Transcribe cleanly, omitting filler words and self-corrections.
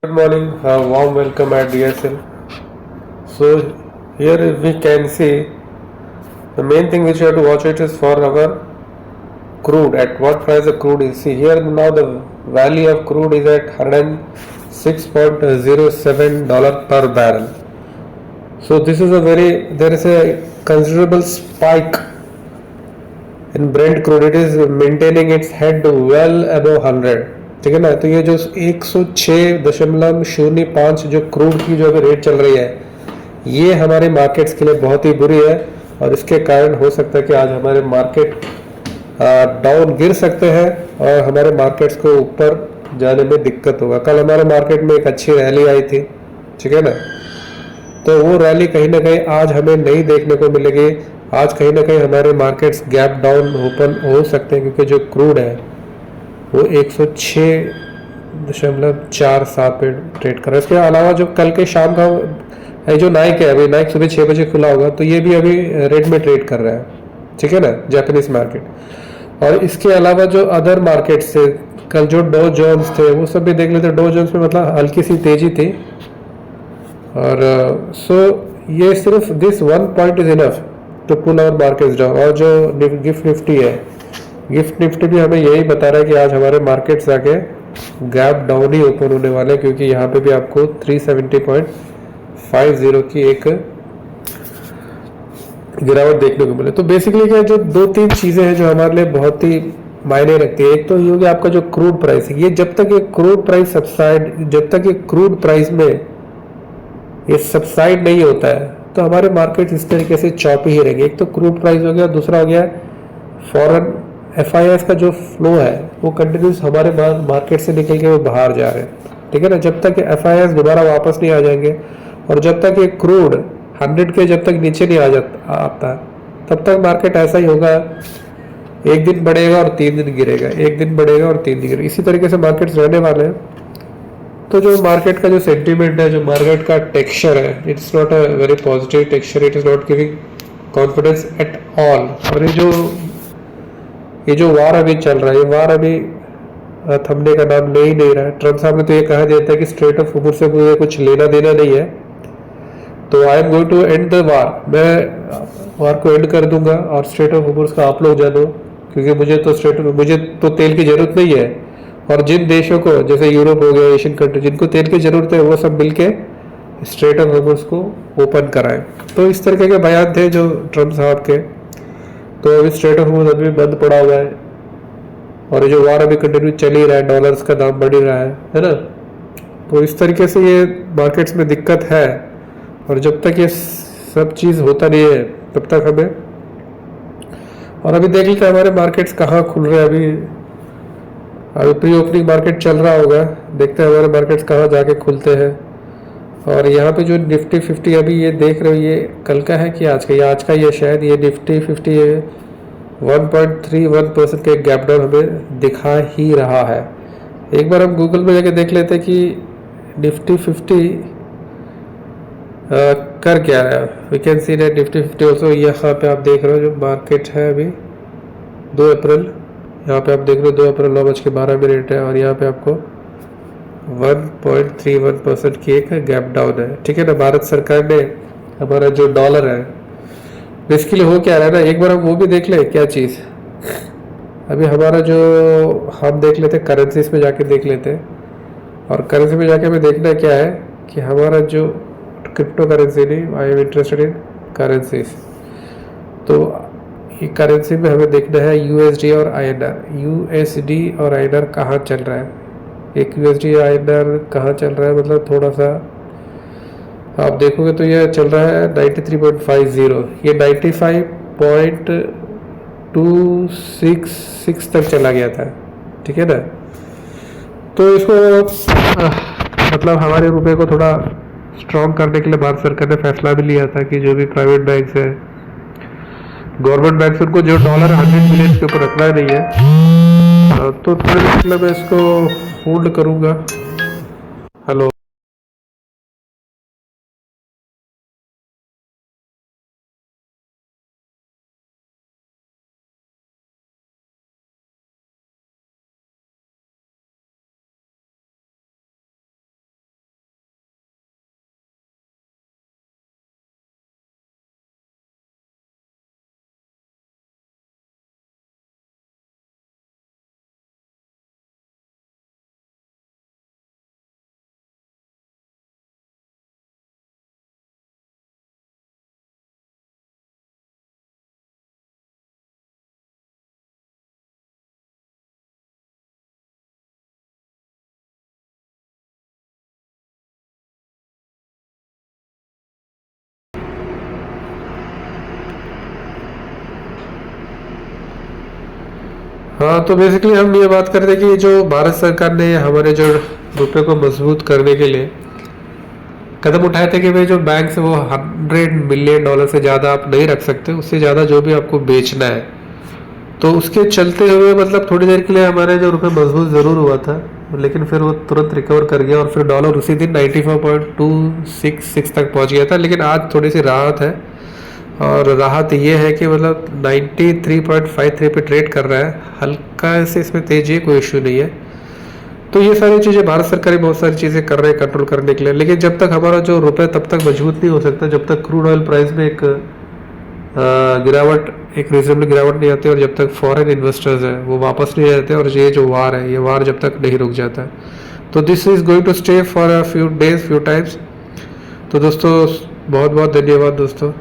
Good morning, warm welcome at DSL. So here we can see the main thing which you have to watch it is for our crude. At what price the crude is? See here now the value of crude is at $106.07 per barrel. So this is there is a considerable spike in Brent crude. It is maintaining its head well above 100. ठीक है ना। तो ये जो 106.05 जो crude की जो अभी रेट चल रही है, ये हमारे मार्केट्स के लिए बहुत ही बुरी है और इसके कारण हो सकता है कि आज हमारे मार्केट डाउन गिर सकते हैं और हमारे मार्केट्स को ऊपर जाने में दिक्कत होगा। कल हमारे मार्केट में एक अच्छी रैली आई थी, ठीक है ना। तो वो रैली कहीं ना कहीं आज हमें नहीं देखने को मिलेगी। आज कहीं ना कहीं हमारे मार्केट्स गैप डाउन ओपन हो सकते हैं क्योंकि जो क्रूड है वो 106.47 पे ट्रेड कर रहा है। इसके अलावा जो कल के शाम का जो नाइक है, अभी नाइक सुबह 6 बजे खुला होगा तो ये भी अभी रेड में ट्रेड कर रहा है, ठीक है ना, जापानीज मार्केट। और इसके अलावा जो अदर मार्केट्स थे कल, जो डो जोन्स थे वो सब भी देख लेते। डो जोन्स में मतलब हल्की सी तेजी थी और सो ये सिर्फ this one point is enough to pull our markets down. और जो गिफ्ट निफ्टी है, गिफ्ट निफ्टी भी हमें यही बता रहा है कि आज हमारे मार्केट्स आके गैप डाउन ही ओपन होने वाले हैं क्योंकि यहाँ पे भी आपको 370.50 की एक गिरावट देखने को मिले। तो बेसिकली क्या, जो दो तीन चीजें हैं जो हमारे लिए बहुत ही मायने रखती है। एक तो ये हो गया आपका जो क्रूड प्राइस है, ये जब तक ये क्रूड प्राइस सबसाइड, जब तक ये क्रूड प्राइस में ये सबसाइड नहीं होता है तो हमारे मार्केट इस तरीके से चौपी ही रहेंगे। एक तो क्रूड प्राइस हो गया, दूसरा हो गया फॉरेन FIIs का जो फ्लो है वो कंटिन्यूस हमारे मार्केट से निकल के वो बाहर जा रहे हैं, ठीक है ना। जब तक FIIs दोबारा वापस नहीं आ जाएंगे और जब तक ये क्रूड 100 के जब तक नीचे नहीं आता तब तक मार्केट ऐसा ही होगा, एक दिन बढ़ेगा और 3 दिन गिरेगा, एक दिन बढ़ेगा और 3 दिन गिरेगा, इसी तरीके से मार्केट्स रहने वाले हैं। तो जो मार्केट का जो सेंटीमेंट है, जो मार्केट का टेक्सचर है, it's not a very positive texture, it is not giving confidence at all. और ये जो वार अभी चल रहा है, ये वार अभी थमने का नाम ले ही नहीं रहा है। ट्रम्प साहब ने तो ये कहा दिया था कि स्ट्रेट ऑफ होर्मुज से मुझे कुछ लेना देना नहीं है, तो I am going to end the war, मैं वार को एंड कर दूंगा और स्ट्रेट ऑफ होर्मुज का आप लोग जानो, क्योंकि मुझे तो तेल की जरूरत नहीं है। और जिन देशों को, जैसे यूरोप हो गया, एशियन कंट्री, जिनको तेल की जरूरत है वो सब मिलके स्ट्रेट ऑफ होर्मुज को ओपन कराएं। तो इस तरीके के बयान थे जो ट्रम्प साहब के। तो अभी स्ट्रेट ऑफ होर्मुज अभी बंद पड़ा हुआ है और जो वार अभी कंटिन्यू चल ही रहा है, डॉलर्स का दाम बढ़ ही रहा है ना। तो इस तरीके से ये मार्केट्स में दिक्कत है और जब तक ये सब चीज़ होता नहीं है तब तक हमें, और अभी देख लेते हैं हमारे मार्केट्स कहाँ खुल रहे हैं। अभी प्री ओपनिंग मार्केट चल रहा होगा, देखते हैं हमारे मार्केट्स कहाँ जाके खुलते हैं। और यहाँ पे जो निफ्टी 50 अभी ये देख रहे हो, ये कल का है कि आज का, ये आज का, ये शायद ये निफ्टी 50 1.31% के गैप डाउन हमें दिखा ही रहा है। एक बार हम गूगल में जाके देख लेते हैं कि निफ्टी 50 कर क्या रहा है। We can see that Nifty 50 also, यहाँ पे आप देख रहे हो जो मार्केट है अभी 2 अप्रैल, यहाँ पे आप देख रहे हो 2 अप्रैल 9:12 है और यहाँ पे आपको 1.31% की एक गैप डाउन है, ठीक है ना। भारत सरकार ने हमारा जो डॉलर है, बेसिकली हो क्या रहा है ना, एक बार हम वो भी देख ले क्या चीज़। अभी हमारा जो, हम देख लेते करेंसीज में जाके देख लेते हैं, और करेंसी में जाके हमें देखना क्या है कि हमारा जो क्रिप्टो करेंसी नहीं, I am interested in currencies. तो ये करेंसी में हमें देखना है USD और INR। USD और INR कहाँ चल रहा है, एक USD INR कहाँ चल रहा है, मतलब थोड़ा सा आप देखोगे तो ये चल रहा है 93.50, ये 95.266 तक चला गया था, ठीक है ना। तो इसको मतलब हमारे रुपए को थोड़ा स्ट्रॉन्ग करने के लिए भारत सरकार ने फैसला भी लिया था कि जो भी प्राइवेट बैंक्स है, गवर्नमेंट बैंक्स, उनको जो डॉलर 100 मिलियन के ऊपर रखना नहीं है, तो थोड़े मतलब मैं इसको होल्ड करूँगा। हेलो। हाँ, तो बेसिकली हम ये बात करते हैं कि जो भारत सरकार ने हमारे जो रुपए को मजबूत करने के लिए कदम उठाए थे कि भाई जो बैंक से वो $100 मिलियन से ज़्यादा आप नहीं रख सकते, उससे ज़्यादा जो भी आपको बेचना है। तो उसके चलते हुए मतलब थोड़ी देर के लिए हमारे जो रुपए मजबूत ज़रूर हुआ था, लेकिन फिर वो तुरंत रिकवर कर गया और फिर डॉलर उसी दिन 94.266 तक पहुंच गया था। लेकिन आज थोड़ी सी राहत है, और राहत ये है कि मतलब 93.53 पे ट्रेड कर रहा है, हल्का से इसमें तेजी है, कोई इश्यू नहीं है। तो ये सारी चीज़ें भारत सरकार बहुत सारी चीज़ें कर रहे हैं कंट्रोल करने के लिए, लेकिन जब तक हमारा जो रुपए तब तक मजबूत नहीं हो सकता जब तक क्रूड ऑयल प्राइस में एक गिरावट, एक रीजनेबल गिरावट नहीं आती, और जब तक फॉरेन इन्वेस्टर्स हैं वो वापस नहीं आते, और ये जो वार है, ये वार जब तक नहीं रुक जाता है, तो this is going to stay for a few days few times. तो दोस्तों बहुत बहुत धन्यवाद दोस्तों।